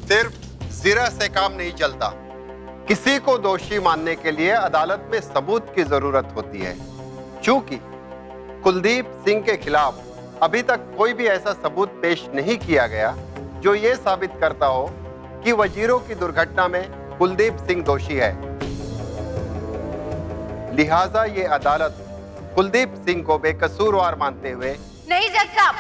सिर्फ जिरा से काम नहीं चलता। किसी को दोषी मानने के लिए अदालत में सबूत की जरूरत होती है। चूंकि कुलदीप सिंह के खिलाफ अभी तक कोई भी ऐसा सबूत पेश नहीं किया गया जो ये साबित करता हो कि वजीरों की दुर्घटना में कुलदीप सिंह दोषी है, लिहाजा ये अदालत कुलदीप सिंह को बेकसूरवार मानते हुए। नहीं जज साहब,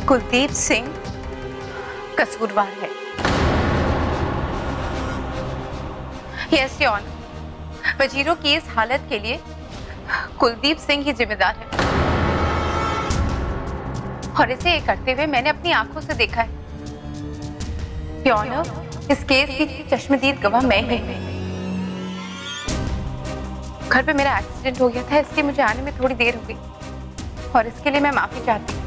कुलदीप सिंह कसूरवार है। यस योर ऑनर, वजीरों की इस हालत के लिए कुलदीप सिंह ही जिम्मेदार है और इसे ये करते हुए मैंने अपनी आंखों से देखा है। योर ऑनर, इस केस की चश्मदीद गवाह मैं ही हूं। घर पे मेरा एक्सीडेंट हो गया था, इसलिए मुझे आने में थोड़ी देर हो गई और इसके लिए मैं माफी चाहती हूँ।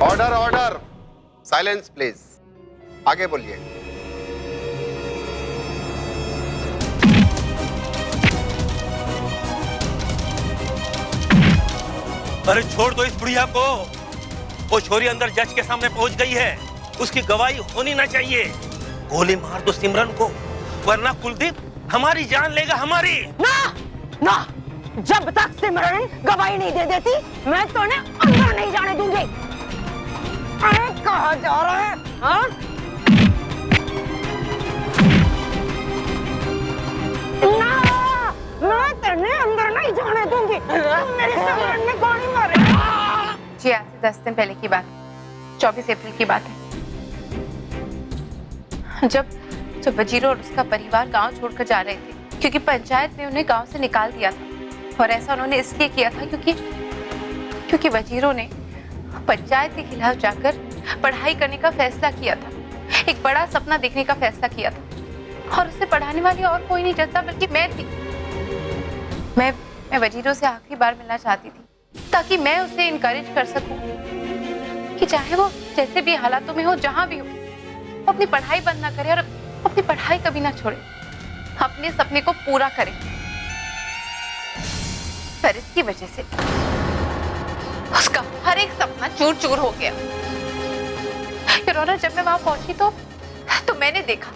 Order order, silence please. आगे बोलिए। अरे छोड़ दो इस बुढ़िया को। वो छोरी अंदर जज के सामने पहुंच गई है, उसकी गवाही होनी ना चाहिए। गोली मार दो सिमरन को, वरना कुलदीप हमारी जान लेगा, हमारी। ना ना, जब तक सिमरन गवाही नहीं दे देती मैं तो उन्हें अंदर नहीं जाने दूंगी। अरे कहाँ जा रहा है? हाँ? ना, मैं तेरे अंदर नहीं जाने दूंगी। मेरे सिमरन ने गोली मारी। जी आज से 10 दिन पहले की बात, 24 अप्रैल की बात है, जब वजीरों और उसका परिवार गांव छोड़कर जा रहे थे क्योंकि पंचायत ने उन्हें गांव से निकाल दिया था। और ऐसा उन्होंने इसलिए किया था क्योंकि वजीरों ने पंचायत के खिलाफ जाकर पढ़ाई करने का फैसला किया था, एक बड़ा सपना देखने का फैसला किया था और उसे पढ़ाने वाली और कोई नहीं जता बल्कि मैं थी। मैं वजीरों से आखिरी बार मिलना चाहती थी ताकि मैं उसे इनकरेज कर सकूं कि चाहे वो जैसे भी हालातों में हो, जहां भी हो, वो अपनी पढ़ाई बंद ना करे और अपनी पढ़ाई कभी ना छोड़े, अपने सपने को पूरा करे। पर इसकी वजह से उसका हर एक सपना चूर चूर हो गया। जब मैं वहां पहुंची तो मैंने देखा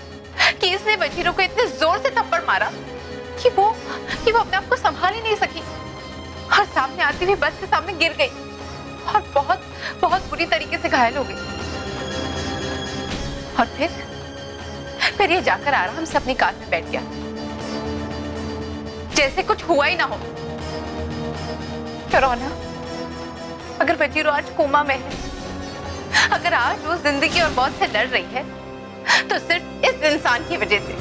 कि इसने वजीरों को इतने जोर से थप्पड़ मारा कि वो अपने आप को संभाल ही नहीं सकी और सामने आती हुई बस के सामने गिर गई और बहुत बहुत बुरी तरीके से घायल हो गई। और फिर ये जाकर आराम से अपनी कार में बैठ गया जैसे कुछ हुआ ही ना हो। अगर वजीरों आज कोमा में है, अगर आज वो जिंदगी और मौत से लड़ रही है, तो सिर्फ इस इंसान की वजह से।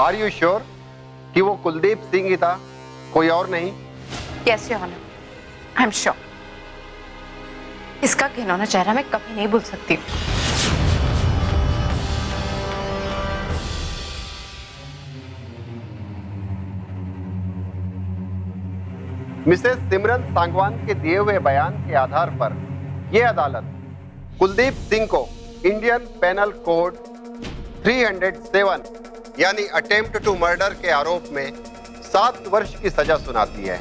आर यू श्योर कि वो कुलदीप सिंह ही था, कोई और नहीं? Yes your honour, I am sure. इसका घिनौना चेहरा मैं कभी नहीं भूल सकती हूँ। मिसेस सिमरन सांगवान के दिए हुए बयान के आधार पर यह अदालत कुलदीप सिंह को इंडियन पेनल कोड 307 यानी अटेम्प्ट टू मर्डर के आरोप में 7 वर्ष की सजा सुनाती है।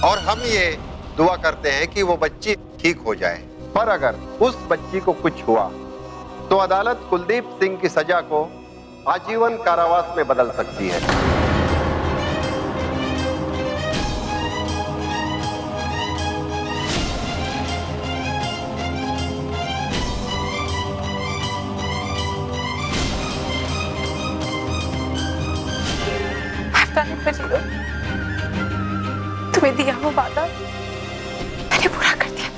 और हम ये दुआ करते हैं कि वो बच्ची ठीक हो जाए। पर अगर उस बच्ची को कुछ हुआ तो अदालत कुलदीप सिंह की सजा को आजीवन कारावास में बदल सकती है। तुम्हें दिया हुआ वादा मैंने पूरा कर दिया।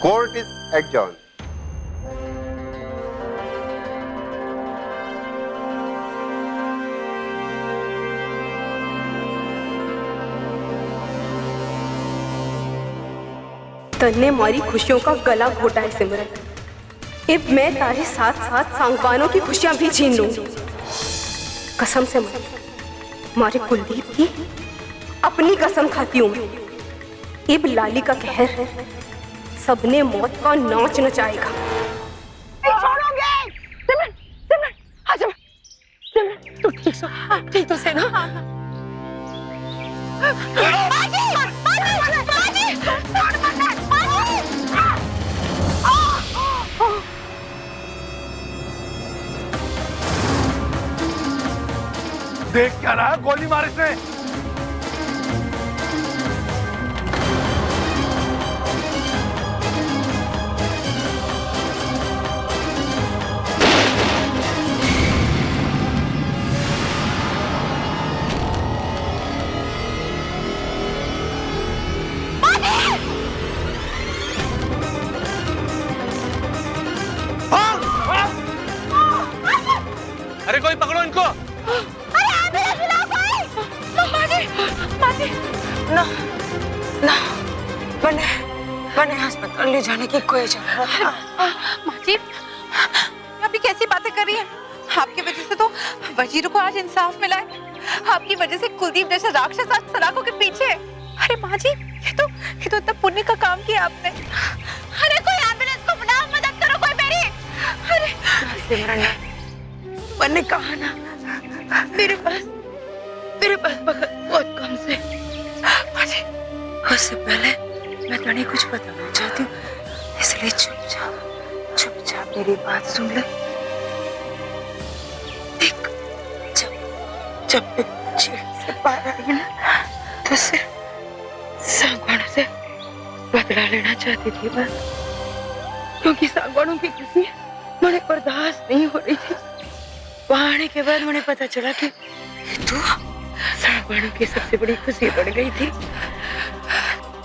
Court is adjourned. तन्ने मारी खुशियों का गला घोटा है सिमरन। अब मैं तारे साथ साथ सांगवानों की खुशियां भी छीन लूंगी। कसम से मारे कुलदीप की अपनी कसम खाती हूं मैं। अब लाली का कहर सबने मौत का नाच नचाएगा। छोड़ोगे सिमरन, सिमरन, हाँ सिमरन, तू ठीक तो से ना? बाजी, बाजी, बाजी, छोड़ मत, बाजी। देख क्या रहा, गोली मार इसने। अरे कोई पकड़ो इनको। ना, ना, मैंने अस्पताल ले जाने की कोई जरूरत नहीं। माँ जी, अभी कैसी बातें कर रही हैं? आपकी वजह से तो वजीरों को आज इंसाफ मिला है। आपकी वजह से कुलदीप जैसा राक्षस आज सलाखों के पीछे है। अरे माँ जी, ये तो इतना पुण्य का काम किया आपने। अरे कोई एम्बुलेंस को बुलाओ, मदद करो कोई मेरी। अरे सिमरन, मैंने कहा ना, मेरे पास वक्त बहुत कम से। उससे पहले मैं तुम्हें कुछ बताना चाहती हूँ, इसलिए चुपचाप मेरी बात सुन ले। देख, जब मैं जेल से बाहर आई ना, तो सिर्फ सांगवानों से बदला लेना चाहती थी मैं, क्योंकि सांगवानों की खुशी मुझे बर्दाश्त नहीं हो रही थी। वहां आने के बाद मुझे पता चला कि तू सांगवानों की सबसे बड़ी खुशी बन गई थी,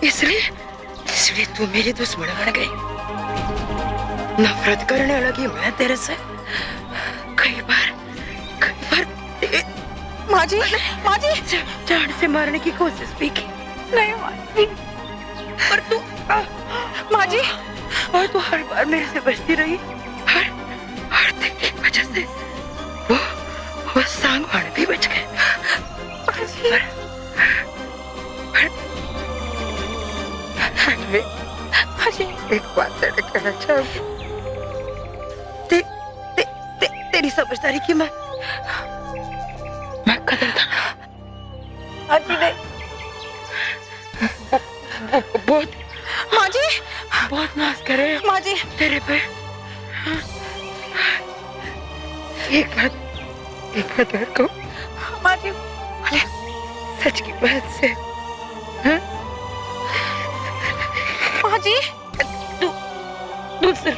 इसलिए तू मेरी दुश्मन बन गई। नफरत करने लगी मैं तेरे से। कई बार माँ जी, जान से मारने की कोशिश भी की। नहीं माँ जी, पर तू माँ जी, और तू हर बार मेरे से बचती रही। हर तेरी वजह से वो सांगवान भी बच गए। एक बात तेरे कहना चाहूंगी, तेरी समझदारी की मैं कदर था। अजी नहीं, बहुत माँ जी, बहुत नाज करे माँ जी तेरे पे। एक बात और कहूं माँ जी, सच की बात से, हाँ? माँ जी, दूसरे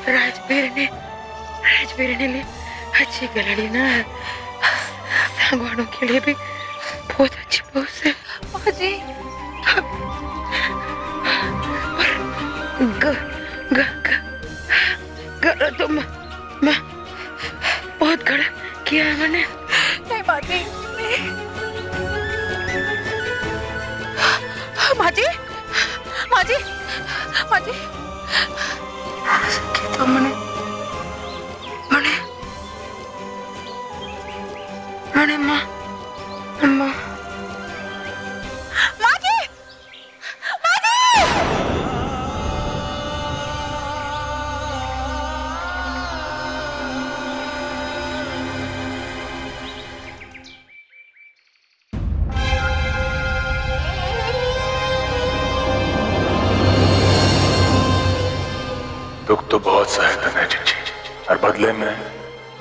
राजवीर ने लिए अच्छी गलड़ी ना, सांगवानों के लिए भी बहुत अच्छी पोस्ट है माँ जी। गला तो मैं बहुत गड़ा किया है मैंने। नहीं माँ जी, माँ जी, माँ जी, माँ जी, तो मैंने माँ जी, माँ जी। दुख तो बहुत सहे तने चिंची, और बदले में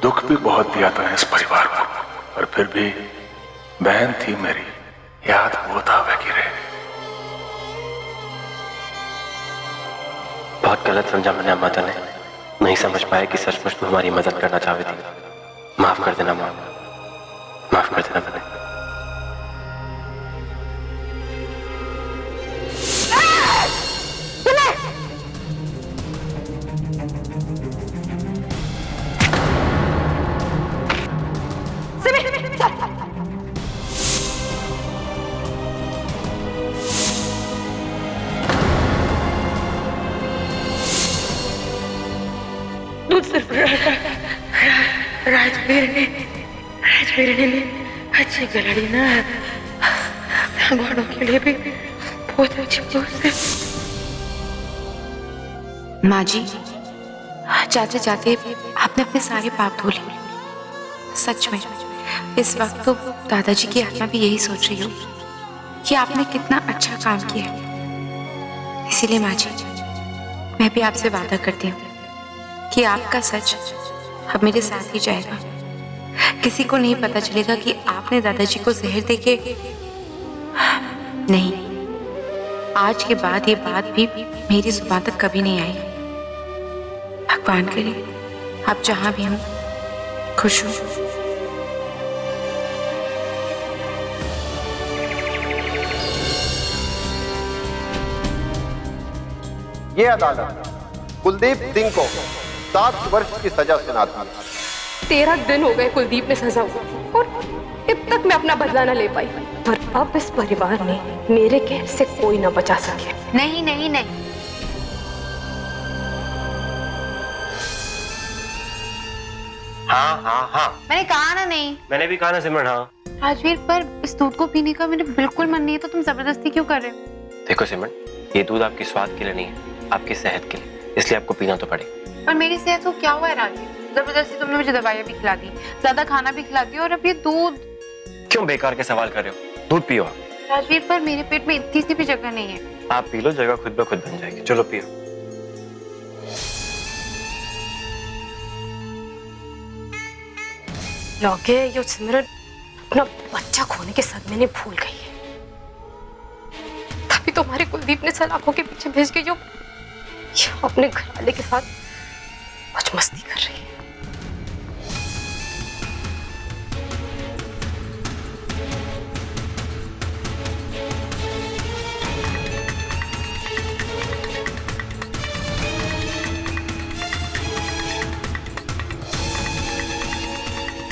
दुख भी बहुत दिया तने इस परिवार को, और फिर भी बहन थी मेरी, याद बहुत आवे की रे। बहुत गलत समझा मैंने अम्मा तने, नहीं समझ पाया कि सचमुच तुम हमारी मदद करना चाहती थी। माफ कर देना माँ, माफ कर देना तने। राजवीर ने अच्छी गलड़ी ना सांगवानों के लिए भी बहुत अच्छी दोस्त है। माँ जी, जाते जाते आपने अपने सारे पाप धो लिए। सच में इस वक्त तो दादाजी की आत्मा भी यही सोच रही हो कि आपने कितना अच्छा काम किया है। इसीलिए माँ जी, मैं भी आपसे वादा करती हूँ कि आपका सच अब मेरे साथ ही जाएगा। किसी को नहीं पता चलेगा कि आपने दादाजी को जहर देके नहीं। आज के बाद ये बात भी मेरी जुबान तक कभी नहीं आई। भगवान करे आप जहां भी हो खुश हो। ये अदालत कुलदीप सिंह को 7 वर्ष की सजा सुनाती है। 13 दिन हो गए कुलदीप ने सजा हुआ और अब तक मैं अपना बदला न ले पाई। पर अब इस परिवार ने मेरे कहर से कोई न बचा सके। नहीं नहीं नहीं, हाँ हाँ हाँ, मैंने कहा ना नहीं। मैंने भी कहा ना सिमरन। हाँ राजवीर, पर इस दूध को पीने का मेरे बिल्कुल मन नहीं है, तो तुम जबरदस्ती क्यों कर रहे हो? देखो सिमरन, ये दूध आपके स्वाद के लिए नहीं है, आपकी सेहत के लिए, इसलिए आपको पीना तो पड़ेगा। और मेरी सेहत को क्या हुआ है राजवीर? जबरदस्ती तुमने मुझे दवाइयाँ भी खिला दी, ज्यादा खाना भी खिला दिया, और अब ये दूध। क्यों बेकार के सवाल कर रहे हो? दूध पियो आप। राजवीर, पर मेरे पेट में इतनी सी भी जगह नहीं है। आप पी लो, जगह खुद ब खुद बन जाएगी। चलो पियो। लौके यो सिमरन अपना बच्चा खोने के सदमे में भूल गई है। तभी तुम्हारे कुलदीप ने सलाखों के पीछे भेज के जो अपने घरवाले के साथ कुछ मस्ती कर रही है।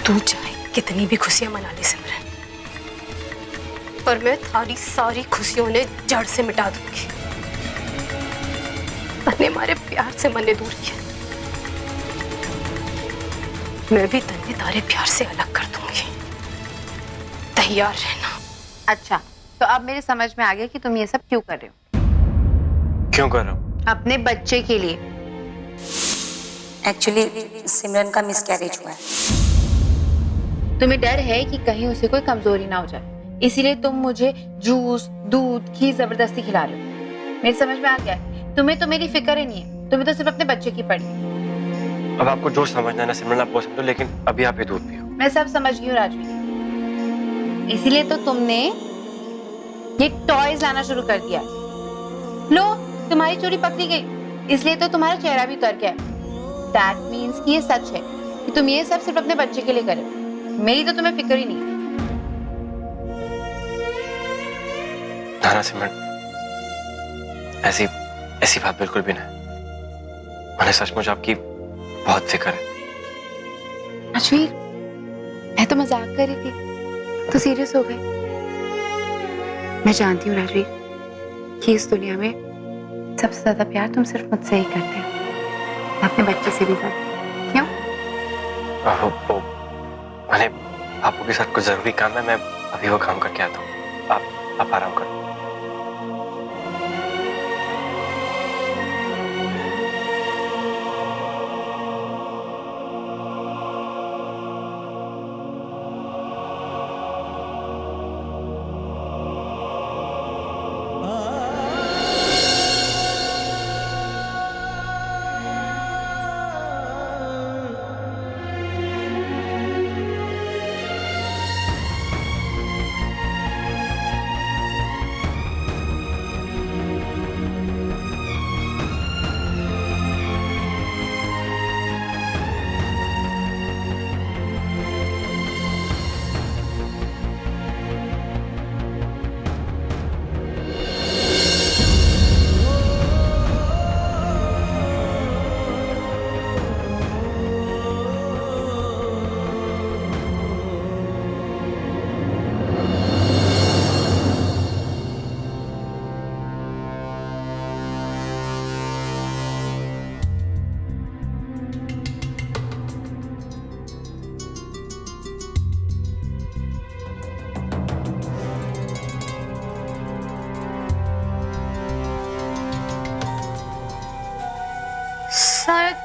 तू चाहे कितनी भी खुशियां मना ले सिमरन, पर मैं थारी सारी खुशियों ने जड़ से मिटा दूंगी। तन्ने हमारे प्यार से मने दूर किया, मैं भी तन्ने तारे प्यार से अलग कर दूंगी। तैयार रहना। अच्छा, तो अब मेरे समझ में आ गया कि तुम ये सब क्यों कर रहे हो। क्यों कर रहा हूँ? अपने बच्चे के लिए। एक्चुअली सिमरन का मिसकैरेज हुआ है। तुम्हें डर है कि कहीं उसे कोई कमजोरी ना हो जाए, इसीलिए तुम मुझे जूस, दूध, घी जबरदस्ती खिला रहे हो। मेरी समझ में आ गया, तुम्हें तो मेरी फिक्र ही नहीं है, तुम्हें तो सिर्फ अपने बच्चे की पड़ी। अब आपको जो समझना है ना सिमरन, आप वो समझो, लेकिन अभी आप ये दूध पियो। मैं सब समझ गई हूँ राजवीर, इसीलिए तो तुमने ये टॉयज लाना शुरू कर दिया। लो, तुम्हारी चोरी पकड़ी गई, इसलिए तो तुम्हारा चेहरा भी उतर गया। दैट मीन्स कि ये सच है कि तुम ये सब सिर्फ अपने बच्चे के लिए करे, मेरी तो तुम्हें फिक्र ही नहीं। ना सिमरन, ऐसी बात बिल्कुल भी नहीं। मैंने सचमुच आपकी बहुत फिक्र है। राजवीर, मैं तो मजाक कर रही थी, तो सीरियस हो गए। मैं जानती हूँ राजवीर कि इस दुनिया में सबसे ज्यादा प्यार तुम सिर्फ मुझसे ही करते हो, अपने बच्चे से भी ज्यादा। क्यों? मैंने बापू के साथ कुछ जरूरी काम है, मैं अभी वो काम करके आता हूँ। आप आराम करो।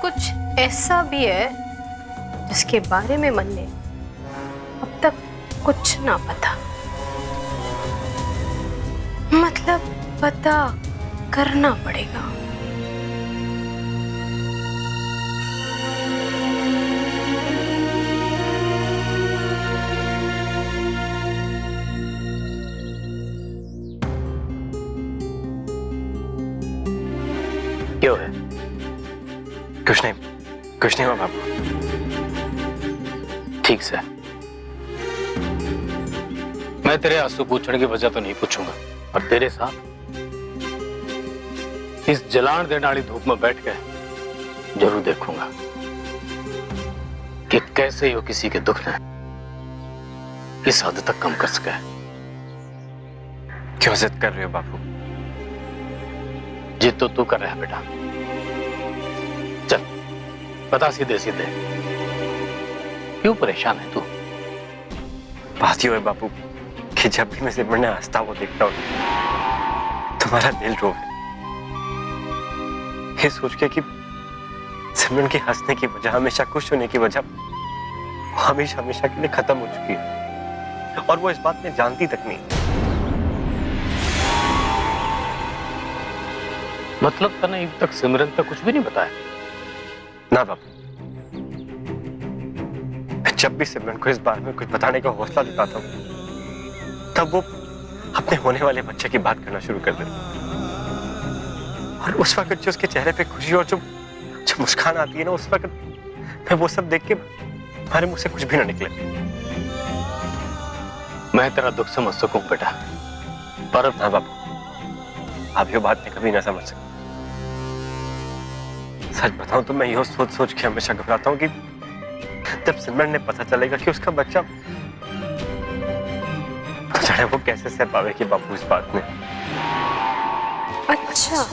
कुछ ऐसा भी है जिसके बारे में मन ने अब तक कुछ ना पता, मतलब पता करना पड़ेगा। क्यों है? कुछ नहीं हुआ बाबू। ठीक से। मैं तेरे आंसू पूछने की वजह तो नहीं पूछूंगा, और तेरे साथ इस जलान देने वाली धूप में बैठ के जरूर देखूंगा कि कैसे यो किसी के दुख ने इस हद तक कम कर सके। क्यों जिद कर रहे हो बाबू? जिद तो तू कर रहा है बेटा। चल बता सीधे सीधे, क्यों परेशान है तू? बात यूं है बाबू कि जब भी मैं सिमरन हंसता वो देखता हूँ तुम्हारा दिल रोवे। ये सोच के कि सिमरन के हंसने की वजह, हमेशा खुश होने की वजह, वो हमेशा हमेशा के लिए खत्म हो चुकी है, और वो इस बात में जानती तक नहीं। मतलब तने अब तक सिमरन तक कुछ भी नहीं बताया? ना बाबू, मैं जब भी सिमरन को इस बारे में कुछ बताने का हौसला दिखाता हूँ तब वो अपने होने वाले बच्चे की बात करना शुरू कर देती, और उस वक्त जो उसके चेहरे पे खुशी और जो मुस्कान आती है ना, उस वक्त मैं वो सब देख के हमारे मुंह से कुछ भी ना निकले। मैं तेरा दुख समझ सकूं बेटा, पर हाँ बाबू, आप ये बात कभी ना समझ सकते। सच बताऊं तो मैं यह सोच सोच के हमेशा घबराता हूँ कि जब सिमरन ने पता चलेगा कि उसका बच्चा, तो जाने वो कैसे सह पावेगी बाबू इस बात में। अच्छा,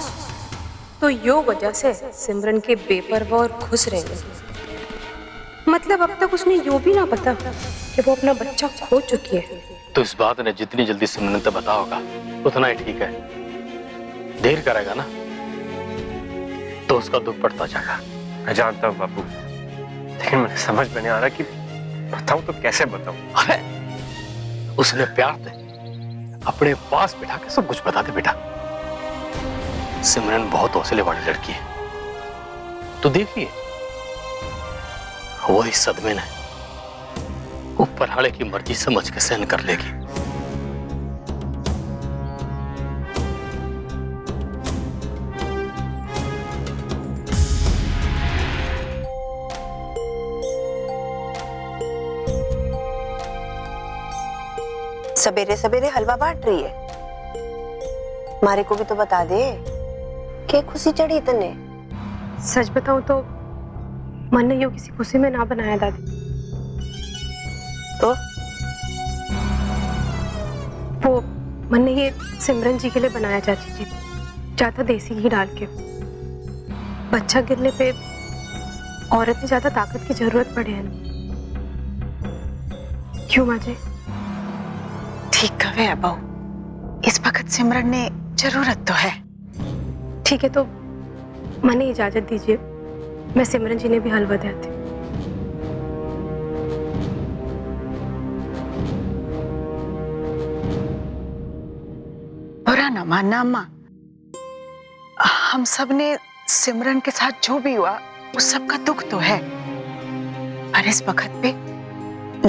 तो यो वजह से सिमरन के बेपरवाह और खुश रहने, मतलब अब तक उसने यो भी ना पता कि वो अपना बच्चा खो चुकी है। तो इस बात ने जितनी जल्दी सिमरन तक बता होगा उतना ही ठीक है। देर करेगा ना तो उसका दुख बढ़ता जाएगा। मैं जानता हूँ बाबू, लेकिन मुझे समझ में नहीं आ रहा कि बताऊं तो कैसे बताऊं। अरे उसने प्यार से अपने पास बिठा के सब कुछ बता दे बेटा। सिमरन बहुत हौसले वाली लड़की है, तो देखिए वो इस सदमे ने ऊपर वाले की मर्जी समझ के सहन कर लेगी। सवेरे सवेरे हलवा बांट रही है, मारे को भी तो बता दे क्या खुशी चढ़ी तने। सच बताऊं तो मन ने यो किसी खुशी में ना बनाया दादी, तो वो मन ने ये सिमरन जी के लिए बनाया चाची जी, ज्यादा देसी घी डाल के। बच्चा गिरने पे औरत में ज्यादा ताकत की जरूरत पड़े है ना, क्यों माँ जी? ठीक कहे है बहू, इस वक्त सिमरन ने जरूरत तो है। ठीक है, तो मने इजाजत दीजिए, मैं सिमरन जी ने भी हलवा दे आती। बुरा ना मानना अम्मा, हम सब ने सिमरन के साथ जो भी हुआ उस सब का दुख तो है, पर इस वक्त पे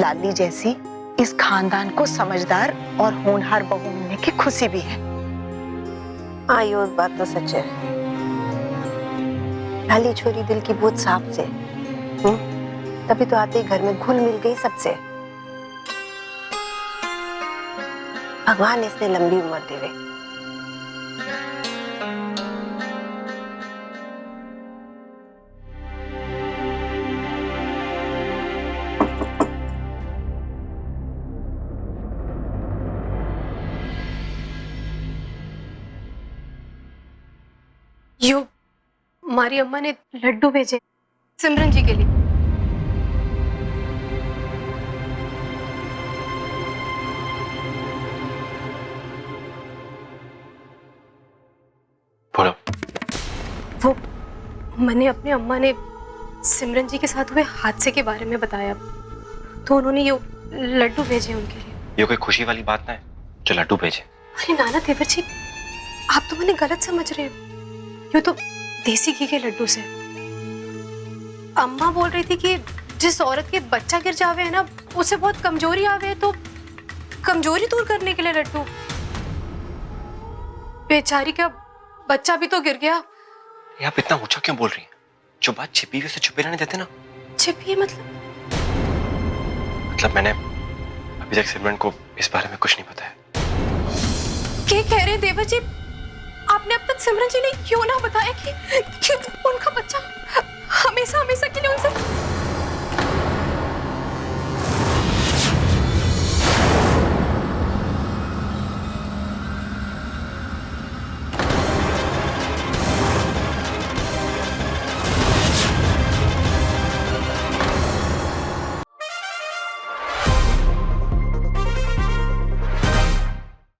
लाली जैसी इस खानदान को समझदार और होनहार बहू मिलने की खुशी भी है। हाँ, ये बात तो सच है। लाली छोरी दिल की बहुत साफ से, तभी तो आते ही घर में घुल मिल गई सबसे। भगवान इसने लंबी उम्र देवे। यो हमारी अम्मा ने लड्डू भेजे सिमरन जी के लिए। बोलो। वो मैंने अपने अम्मा ने सिमरन जी के साथ हुए हादसे के बारे में बताया तो उन्होंने ये लड्डू भेजे उनके लिए। ये कोई खुशी वाली बात ना है जो लड्डू भेजे। अरे नाना देवर जी, आप तो मुझे गलत समझ रहे हो। ये तो देसी घी के लड्डू से। अम्मा बोल रही थी कि जिस औरत के बच्चा गिर जावे है ना, उसे बहुत कमजोरी आवे है, तो कमजोरी दूर करने के लिए लड्डू। बेचारी का बच्चा भी तो गिर गया। ये आप इतना ऊंचा क्यों बोल रही हैं? जो बात छिपी हुई उसे छुपे रहने देते ना। छिपी मतलब मैंने अभी तक सिमरन को इस बारे में कुछ नहीं बताया। क्या कह रहे हैं देवर जी? आपने अब तक सिमरन जी ने क्यों ना बताया कि उनका